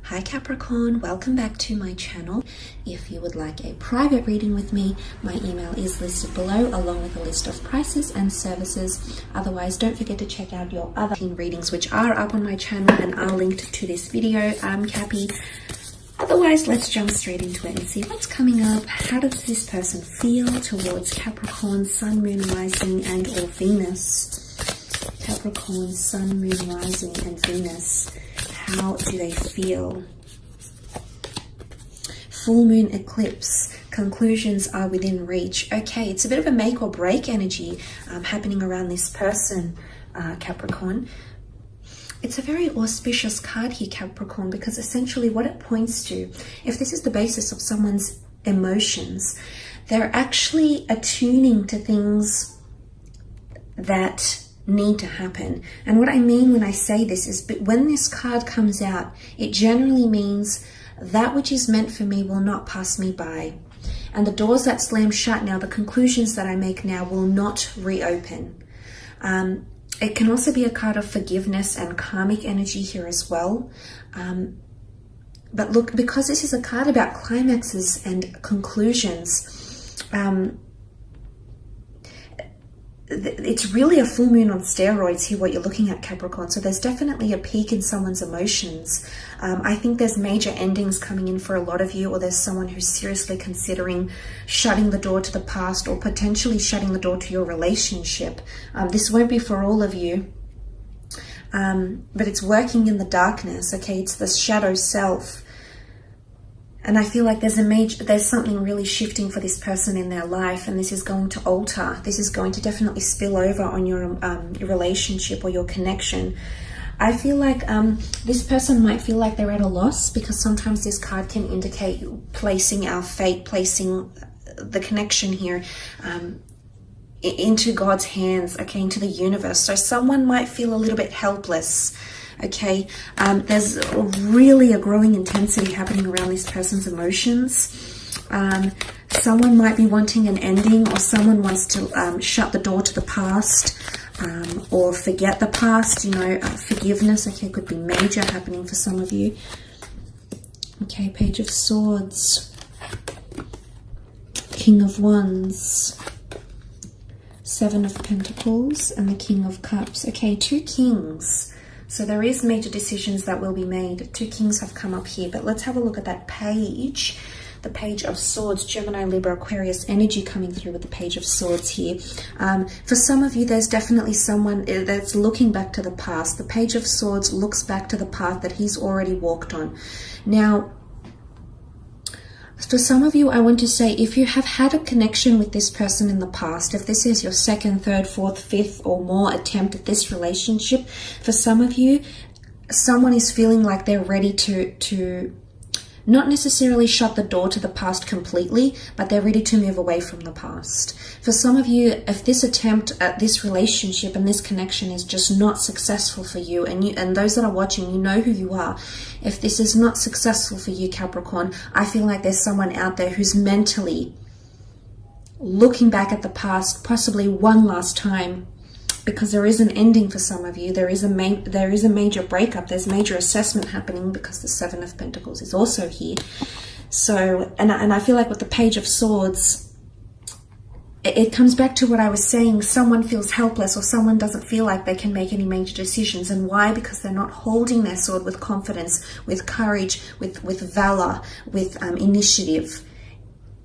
Hi Capricorn, welcome back to my channel. If you would like a private reading with me, my email is listed below along with a list of prices and services. Otherwise, don't forget to check out your other readings which are up on my channel and are linked to this video. I'm Cappy. Otherwise, let's jump straight into it and see what's coming up. How does this person feel towards Capricorn, Sun, Moon, Rising and or Venus? Capricorn, Sun, Moon, Rising and Venus. How do they feel? Full moon eclipse. Conclusions are within reach. Okay, it's a bit of a make or break energy happening around this person, Capricorn. It's a very auspicious card here, Capricorn, because essentially what it points to, if this is the basis of someone's emotions, they're actually attuning to things that need to happen. And what I mean when I say this is, but when this card comes out, it generally means that which is meant for me will not pass me by. And the doors that slam shut now, the conclusions that I make now will not reopen. It can also be a card of forgiveness and karmic energy here as well. But look, because this is a card about climaxes and conclusions, it's really a full moon on steroids here, what you're looking at, Capricorn. So there's definitely a peak in someone's emotions. I think there's major endings coming in for a lot of you, or there's someone who's seriously considering shutting the door to the past or potentially shutting the door to your relationship. This won't be for all of you, but it's working in the darkness, okay? It's the shadow self. And I feel like there's something really shifting for this person in their life, and this is going to alter. This is going to definitely spill over on your relationship or your connection. I feel like this person might feel like they're at a loss, because sometimes this card can indicate placing our fate, placing the connection here into God's hands, okay, into the universe. So someone might feel a little bit helpless. Okay, there's really a growing intensity happening around this person's emotions. Someone might be wanting an ending, or someone wants to shut the door to the past or forget the past, you know, forgiveness. Okay, could be major happening for some of you. Okay, Page of Swords, King of Wands, Seven of Pentacles, and the King of Cups. Okay, two kings. So there is major decisions that will be made. Two kings have come up here, but let's have a look at that page. The Page of Swords, Gemini, Libra, Aquarius energy coming through with the Page of Swords here. For some of you, there's definitely someone that's looking back to the past. The Page of Swords looks back to the path that he's already walked on. Now, for some of you, I want to say, if you have had a connection with this person in the past, if this is your second, third, fourth, fifth or more attempt at this relationship, for some of you, someone is feeling like they're ready to not necessarily shut the door to the past completely, but they're ready to move away from the past. For some of you, if this attempt at this relationship and this connection is just not successful for you, and those that are watching, you know who you are. If this is not successful for you, Capricorn, I feel like there's someone out there who's mentally looking back at the past, possibly one last time, because there is an ending for some of you. There is a major breakup. There's major assessment happening, because the Seven of Pentacles is also here. So, and I feel like with the Page of Swords, it comes back to what I was saying. Someone feels helpless, or someone doesn't feel like they can make any major decisions. And why? Because they're not holding their sword with confidence, with courage, with valor, with initiative.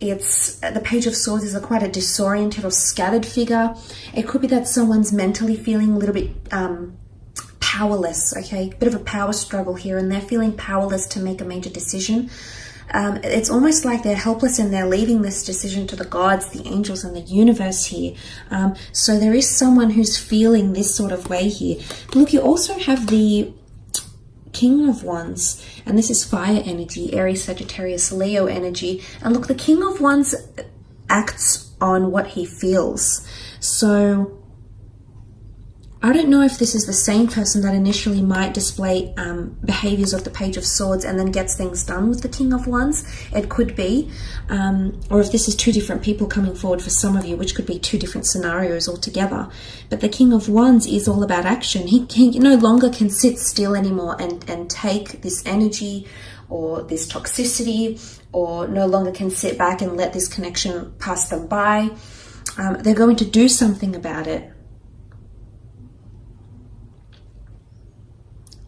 It's the Page of Swords is quite a disoriented or scattered figure. It could be that someone's mentally feeling a little bit powerless, okay? Bit of a power struggle here, and they're feeling powerless to make a major decision. It's almost like they're helpless, and they're leaving this decision to the gods, the angels, and the universe here. So there is someone who's feeling this sort of way here. Look, you also have the King of Wands, and this is fire energy, Aries, Sagittarius, Leo energy. And look, the King of Wands acts on what he feels. So I don't know if this is the same person that initially might display behaviors of the Page of Swords and then gets things done with the King of Wands. It could be. Or if this is two different people coming forward for some of you, which could be two different scenarios altogether. But the King of Wands is all about action. He no longer can sit still anymore and take this energy or this toxicity, or no longer can sit back and let this connection pass them by. They're going to do something about it.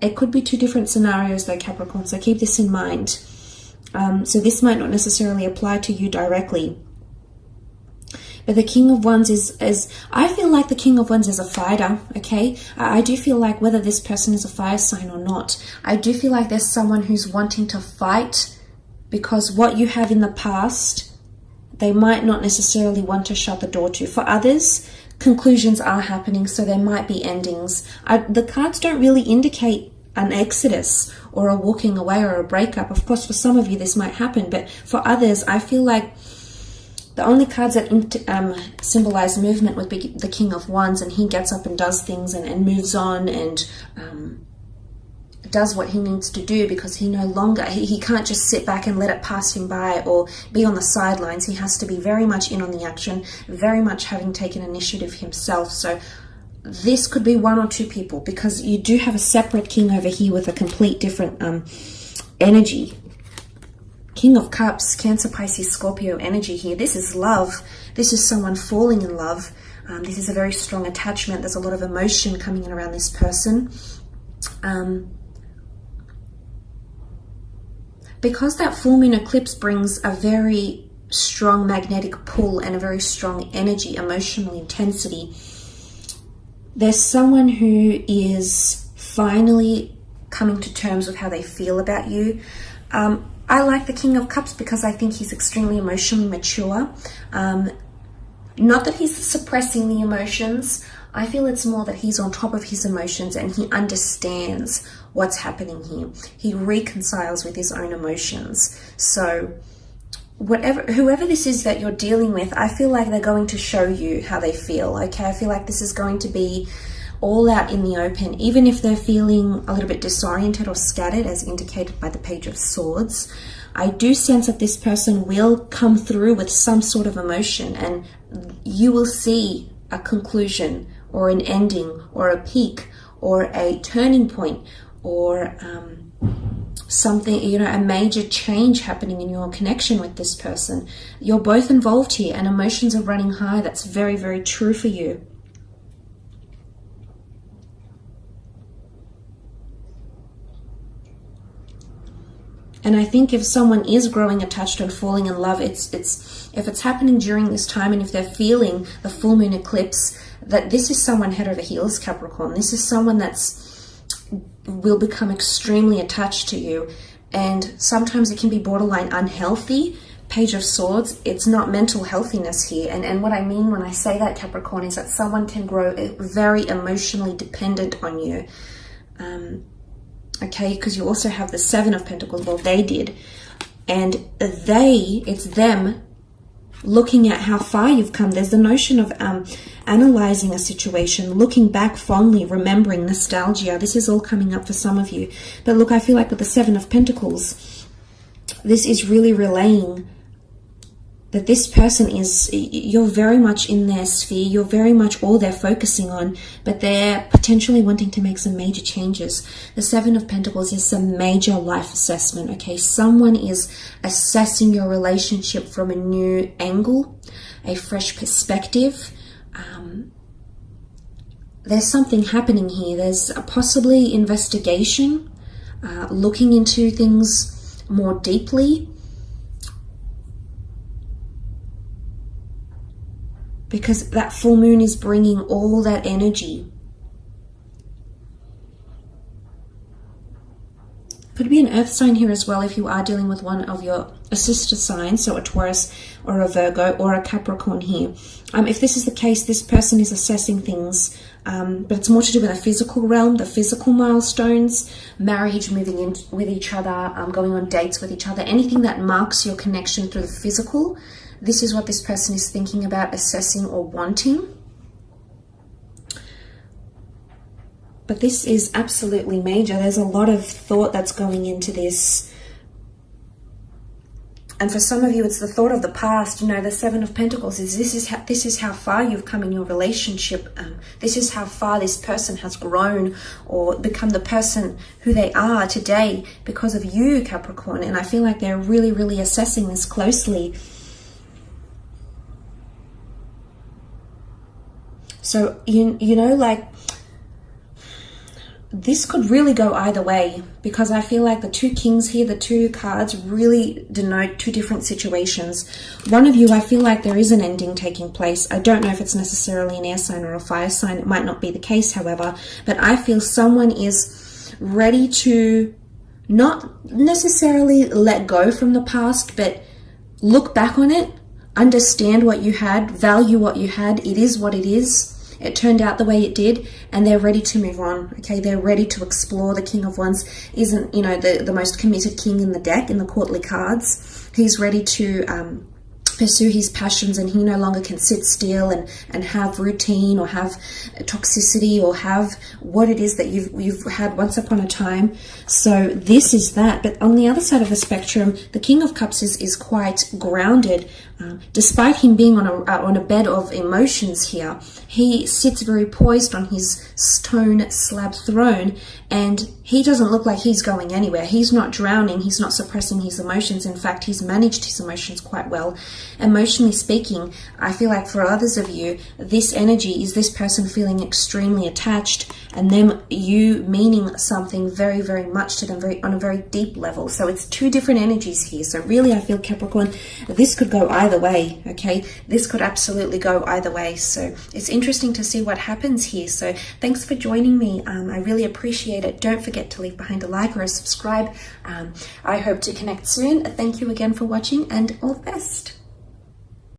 It could be two different scenarios though, Capricorn, so keep this in mind. So this might not necessarily apply to you directly. But the King of Wands is I feel like the King of Wands is a fighter, okay? I do feel like whether this person is a fire sign or not, I do feel like there's someone who's wanting to fight because what you have in the past, they might not necessarily want to shut the door to. For others, conclusions are happening, so there might be endings. The cards don't really indicate an exodus or a walking away or a breakup. Of course, for some of you this might happen, but for others, I feel like the only cards that symbolize movement would be the King of Wands, and he gets up and does things and moves on and does what he needs to do, because he no longer, he can't just sit back and let it pass him by or be on the sidelines. He has to be very much in on the action, very much having taken initiative himself. So this could be one or two people, because you do have a separate king over here with a complete different energy. King of Cups, Cancer, Pisces, Scorpio energy here. This is love. This is someone falling in love. This is a very strong attachment. There's a lot of emotion coming in around this person. Because that full moon eclipse brings a very strong magnetic pull and a very strong energy, emotional intensity, there's someone who is finally coming to terms with how they feel about you. I like the King of Cups because I think he's extremely emotionally mature. Not that he's suppressing the emotions. I feel it's more that he's on top of his emotions and he understands what's happening here. He reconciles with his own emotions. So whoever this is that you're dealing with, I feel like they're going to show you how they feel, okay? I feel like this is going to be all out in the open, even if they're feeling a little bit disoriented or scattered, as indicated by the Page of Swords. I do sense that this person will come through with some sort of emotion, and you will see a conclusion or an ending or a peak or a turning point or something, you know, a major change happening in your connection with this person. You're both involved here and emotions are running high. That's very, very true for you. And I think if someone is growing attached and falling in love, if it's happening during this time, and if they're feeling the full moon eclipse, that this is someone head over heels, Capricorn. This is someone will become extremely attached to you, and sometimes it can be borderline unhealthy. Page of Swords, it's not mental healthiness here. And what I mean when I say that, Capricorn, is that someone can grow very emotionally dependent on you. Okay, because you also have the Seven of Pentacles. Well, they did. And it's them looking at how far you've come. There's the notion of analyzing a situation, looking back fondly, remembering, nostalgia. This is all coming up for some of you. But look, I feel like with the Seven of Pentacles, this is really relaying that this person you're very much in their sphere, you're very much all they're focusing on, but they're potentially wanting to make some major changes. The Seven of Pentacles is some major life assessment, okay? Someone is assessing your relationship from a new angle, a fresh perspective. There's something happening here. There's possibly investigation, looking into things more deeply, because that full moon is bringing all that energy. Could be an earth sign here as well if you are dealing with one of your sister signs, so a Taurus or a Virgo or a Capricorn here. If this is the case, this person is assessing things, but it's more to do with the physical realm, the physical milestones, marriage, moving in with each other, going on dates with each other, anything that marks your connection through the physical. This is what this person is thinking about, assessing or wanting. But this is absolutely major. There's a lot of thought that's going into this. And for some of you, it's the thought of the past. You know, the Seven of Pentacles is this is how far you've come in your relationship. This is how far this person has grown or become the person who they are today because of you, Capricorn. And I feel like they're really, really assessing this closely. So, you know, like, this could really go either way, because I feel like the two kings here, the two cards, really denote two different situations. One of you, I feel like there is an ending taking place. I don't know if it's necessarily an air sign or a fire sign. It might not be the case, however, but I feel someone is ready to not necessarily let go from the past, but look back on it, understand what you had, value what you had. It is what it is. It turned out the way it did, and they're ready to move on. Okay, they're ready to explore. The King of Wands isn't, you know, the most committed king in the deck, in the courtly cards. He's ready to pursue his passions, and he no longer can sit still and have routine or have toxicity or have what it is that you've had once upon a time. So this is that. But on the other side of the spectrum, the King of Cups is quite grounded. Despite him being on a bed of emotions here, he sits very poised on his stone slab throne, and he doesn't look like he's going anywhere. He's not drowning. He's not suppressing his emotions. In fact, he's managed his emotions quite well. Emotionally speaking, I feel like for others of you, this energy is this person feeling extremely attached, and them, you meaning something very, very much to them, on a very deep level. So it's two different energies here. So really, I feel, Capricorn, this could go either way, okay? This could absolutely go either way. So it's interesting to see what happens here. So thanks for joining me. I really appreciate it. Don't forget to leave behind a like or a subscribe. I hope to connect soon. Thank you again for watching, and all the best.